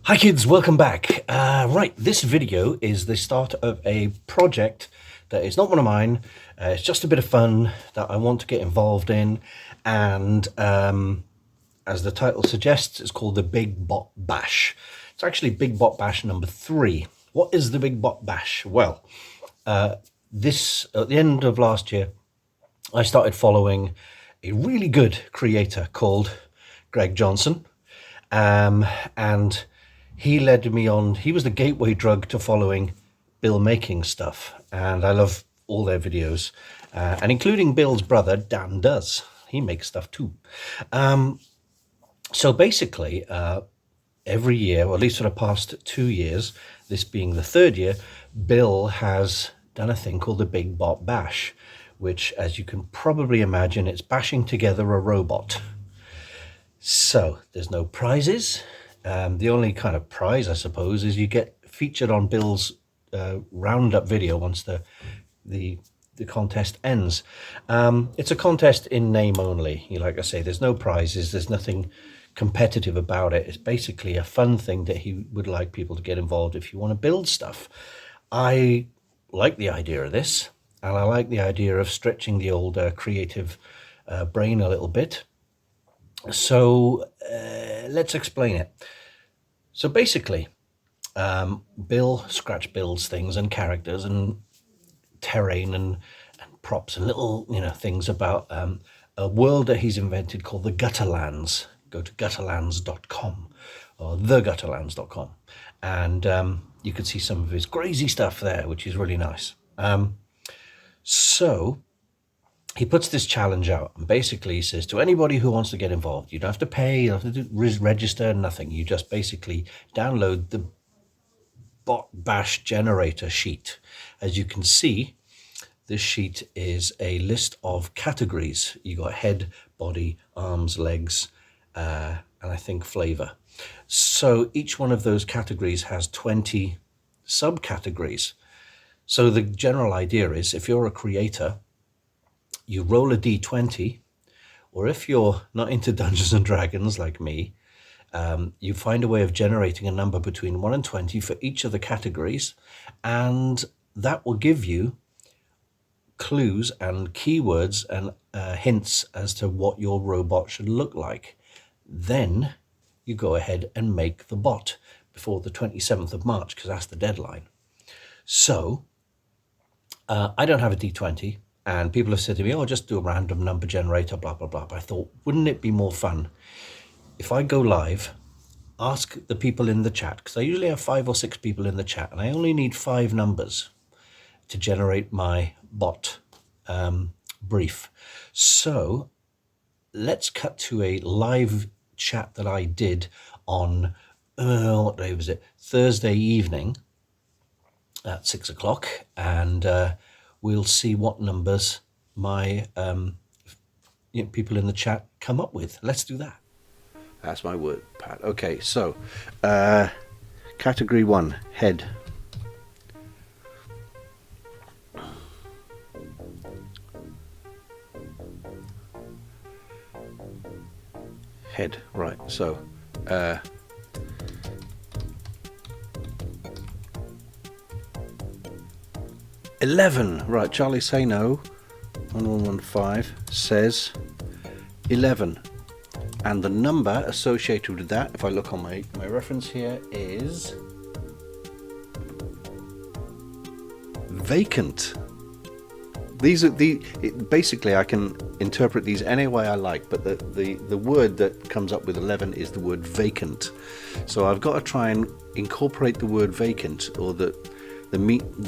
Hi kids, welcome back. Right, this video is the start of a project that is not one of mine. It's just a bit of fun that I want to get involved in, and as the title suggests, it's called the Big Bot Bash. It's actually Big Bot Bash number 3. What is the Big Bot Bash? Well, at the end of last year, I started following a really good creator called Greg Johnson, and he led me on. He was the gateway drug to following Bill making stuff, and I love all their videos, and including Bill's brother Dan does. He makes stuff too. So basically, every year, or at least for the past 2 years, this being the third year, Bill has done a thing called the Big Bot Bash, which, as you can probably imagine, it's bashing together a robot. So there's no prizes. The only kind of prize, I suppose, is you get featured on Bill's roundup video once the contest ends. It's a contest in name only. Like I say, there's no prizes. There's nothing competitive about it. It's basically a fun thing that he would like people to get involved if you want to build stuff. I like the idea of this, and I like the idea of stretching the old creative brain a little bit. So let's explain it. So basically, Bill scratch builds things and characters and terrain and props and little things about a world that he's invented called the Gutterlands. Go to gutterlands.com or thegutterlands.com, and you can see some of his crazy stuff there, which is really nice. So he puts this challenge out, and basically he says to anybody who wants to get involved, you don't have to pay, you don't have to register, nothing. You just basically download the Bot Bash generator sheet. As you can see, this sheet is a list of categories. You got head, body, arms, legs, and I think flavor. So each one of those categories has 20 subcategories. So the general idea is, if you're a creator, you roll a d20, or if you're not into Dungeons and Dragons like me, you find a way of generating a number between 1 and 20 for each of the categories, and that will give you clues and keywords and hints as to what your robot should look like. Then you go ahead and make the bot before the 27th of March, because that's the deadline. So I don't have a d20. And people have said to me, oh, just do a random number generator, blah, blah, blah. But I thought, wouldn't it be more fun if I go live, ask the people in the chat, because I usually have 5 or 6 people in the chat, and I only need 5 numbers to generate my bot brief. So let's cut to a live chat that I did on, what day was it? Thursday evening at 6 o'clock. And we'll see what numbers my people in the chat come up with. Let's do that. That's my word, Pat. Okay, so category 1, head. Head, right. So 11, right, Charlie Say No 1115 says 11, and the number associated with that, if I look on my reference here, is vacant. These are basically I can interpret these any way I like, but the word that comes up with 11 is the word vacant. So I've got to try and incorporate the word vacant, or the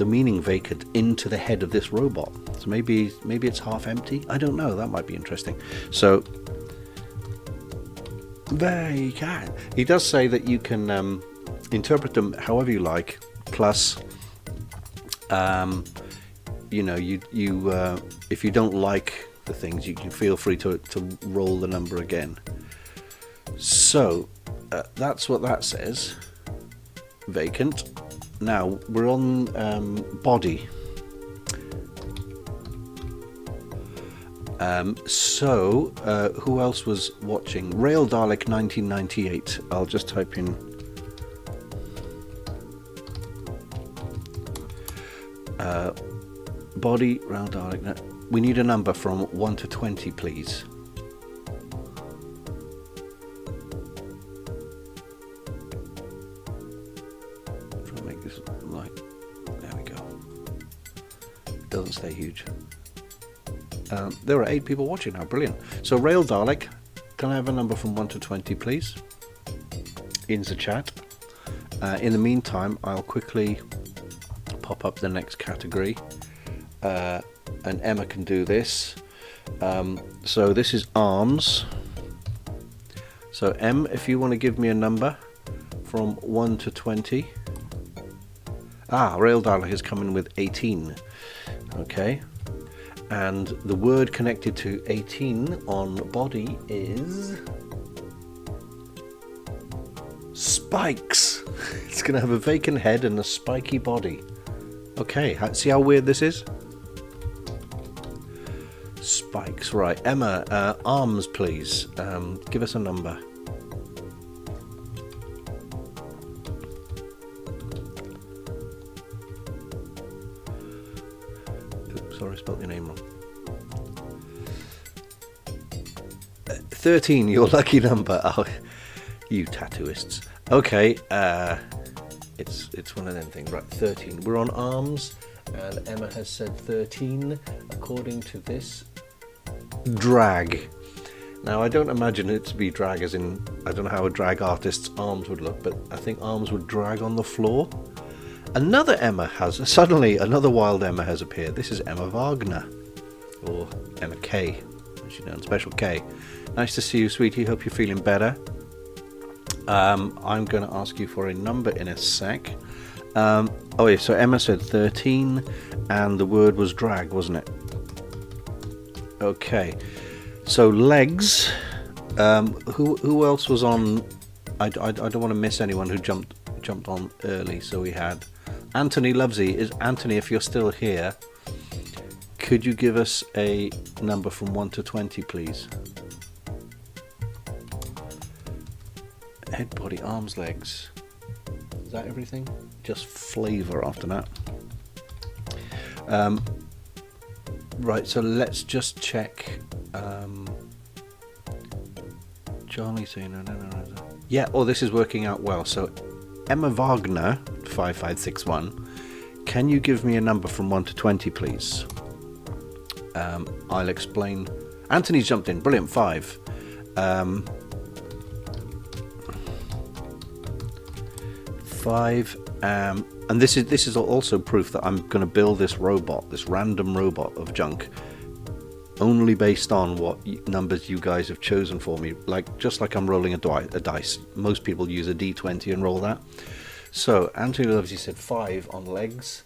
meaning vacant, into the head of this robot. So maybe it's half empty. I don't know. That might be interesting. So vacant. He does say that you can interpret them however you like. Plus, if you don't like the things, you can feel free to roll the number again. So that's what that says. Vacant. Now we're on body. Who else was watching? Rail Dalek 1998. I'll just type in Body, round Dalek. No, we need a number from 1 to 20, please. Try to make this like, there we go. It doesn't stay huge. There are 8 people watching now, brilliant. So Rail Dalek, can I have a number from 1 to 20, please? In the chat. In the meantime, I'll quickly pop up the next category. And Emma can do this. So this is arms. So Em, if you want to give me a number from 1 to 20. Rail Dalek is coming with 18. Okay. And the word connected to 18 on body is spikes. It's going to have a vacant head and a spiky body. Okay, see how weird this is? Spikes, right. Emma, arms, please. Give us a number. Oops, sorry, I spelled your name wrong. 13, your lucky number. Oh, you tattooists. Okay, it's one of them things, right? 13. We're on arms, and Emma has said 13. According to this, drag. Now, I don't imagine it to be drag as in, I don't know how a drag artist's arms would look, but I think arms would drag on the floor. Another wild Emma has appeared. This is Emma Wagner, or Emma K, as you know, Special K. Nice to see you, sweetie. Hope you're feeling better. I'm going to ask you for a number in a sec. Oh yeah, so Emma said 13, and the word was drag, wasn't it? Okay, so legs. Who else was on? I don't want to miss anyone who jumped on early. So we had Anthony Lovesy. Is Anthony, if you're still here, could you give us a number from 1 to 20, please? Head, body, arms, legs. Is that everything? Just flavour after that. Right, so let's just check. Charlie saying no. Yeah, this is working out well. So Emma Wagner 5561. Can you give me a number from 1 to 20, please? I'll explain. Anthony's jumped in. Brilliant. 5. And this is also proof that I'm going to build this robot, this random robot of junk, only based on what numbers you guys have chosen for me. Just like I'm rolling a dice. Most people use a d20 and roll that. So Anthony Lovesy said 5 on legs,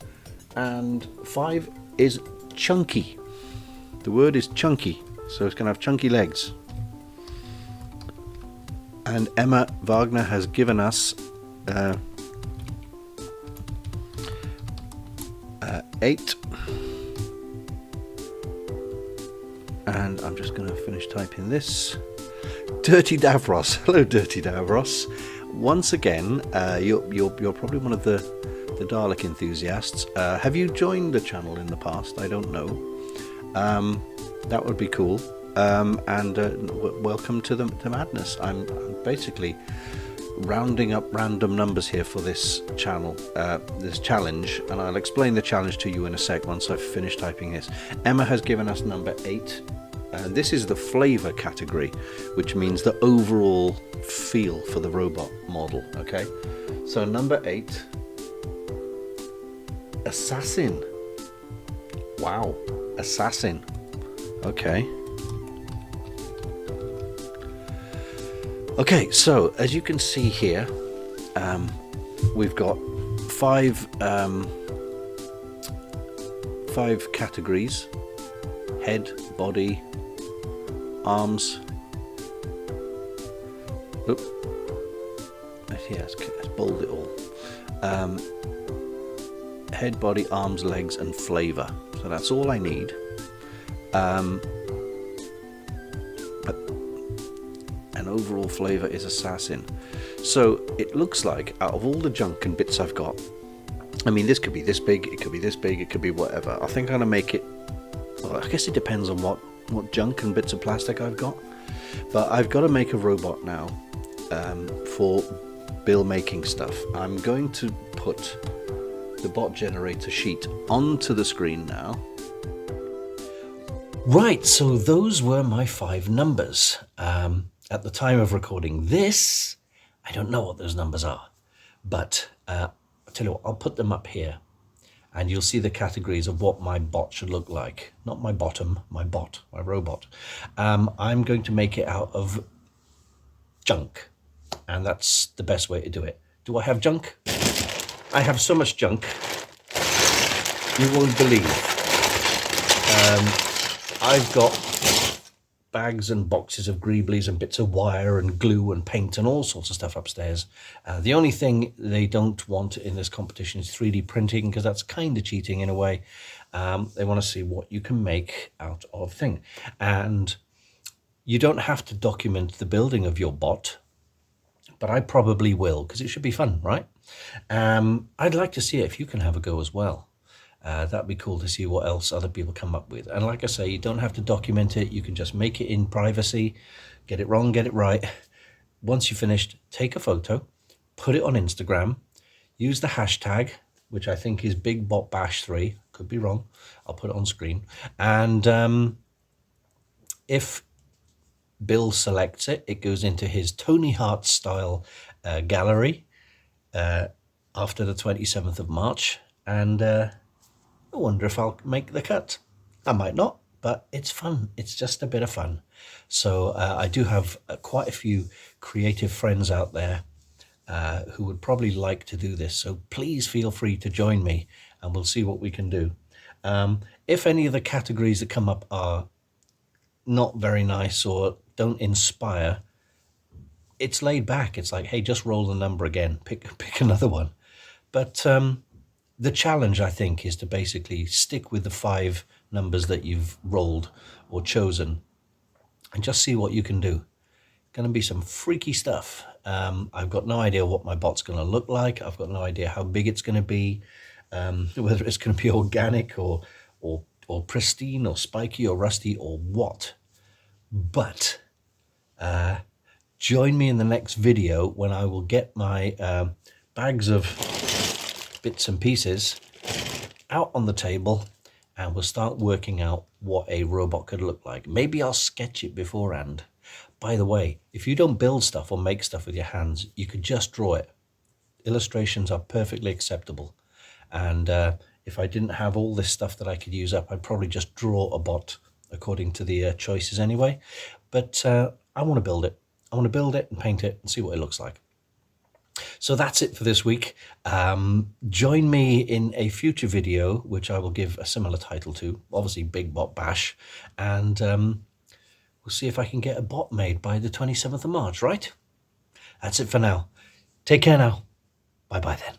and 5 is chunky. The word is chunky, so it's going to have chunky legs. And Emma Wagner has given us 8, and I'm just going to finish typing this. Dirty Davros. Hello, Dirty Davros. Once again, you're probably one of the Dalek enthusiasts. Have you joined the channel in the past? I don't know. That would be cool. And welcome to the madness. I'm basically rounding up random numbers here for this channel, this challenge, and I'll explain the challenge to you in a sec once I've finished typing this. Emma has given us number 8, and this is the flavor category, which means the overall feel for the robot model. Okay, so number 8, assassin. Wow, assassin. Okay. Okay, so as you can see here, we've got 5 categories: head, body, arms. Oop. Yeah, let's bold it all. Head, body, arms, legs, and flavor. So that's all I need. And overall flavor is assassin. So it looks like out of all the junk and bits I've got, I mean, this could be this big, it could be this big, it could be whatever. I think I'm going to make it, well, I guess it depends on what junk and bits of plastic I've got. But I've got to make a robot now for bill making stuff. I'm going to put the bot generator sheet onto the screen now. Right, so those were my 5 numbers. At the time of recording this, I don't know what those numbers are, but I'll tell you what, I'll put them up here and you'll see the categories of what my bot should look like. Not my bottom, my bot, my robot. I'm going to make it out of junk, and that's the best way to do it. Do I have junk? I have so much junk, you won't believe. I've got bags and boxes of greeblies and bits of wire and glue and paint and all sorts of stuff upstairs. The only thing they don't want in this competition is 3D printing, because that's kind of cheating in a way. They want to see what you can make out of thing. And you don't have to document the building of your bot, but I probably will, because it should be fun, right? I'd like to see it if you can have a go as well. That'd be cool to see what else other people come up with. And like I say, you don't have to document it. You can just make it in privacy, get it wrong, get it right. Once you've finished, take a photo, put it on Instagram, use the hashtag, which I think is BigBotBash3, could be wrong. I'll put it on screen. And if Bill selects it, it goes into his Tony Hart style gallery after the 27th of March. And I wonder if I'll make the cut. I might not, but it's fun. It's just a bit of fun. So I do have quite a few creative friends out there who would probably like to do this. So please feel free to join me and we'll see what we can do. If any of the categories that come up are not very nice or don't inspire, it's laid back. It's like, hey, just roll the number again, pick another one. But the challenge, I think, is to basically stick with the 5 numbers that you've rolled or chosen and just see what you can do. Going to be some freaky stuff. I've got no idea what my bot's going to look like. I've got no idea how big it's going to be, whether it's going to be organic or pristine or spiky or rusty or what. But join me in the next video when I will get my bags of bits and pieces out on the table and we'll start working out what a robot could look like. Maybe I'll sketch it beforehand. By the way, if you don't build stuff or make stuff with your hands, you could just draw it. Illustrations are perfectly acceptable. And if I didn't have all this stuff that I could use up, I'd probably just draw a bot according to the choices anyway. But I want to build it. I want to build it and paint it and see what it looks like. So that's it for this week. Join me in a future video, which I will give a similar title to, obviously Big Bot Bash, and we'll see if I can get a bot made by the 27th of March, right? That's it for now. Take care now. Bye-bye then.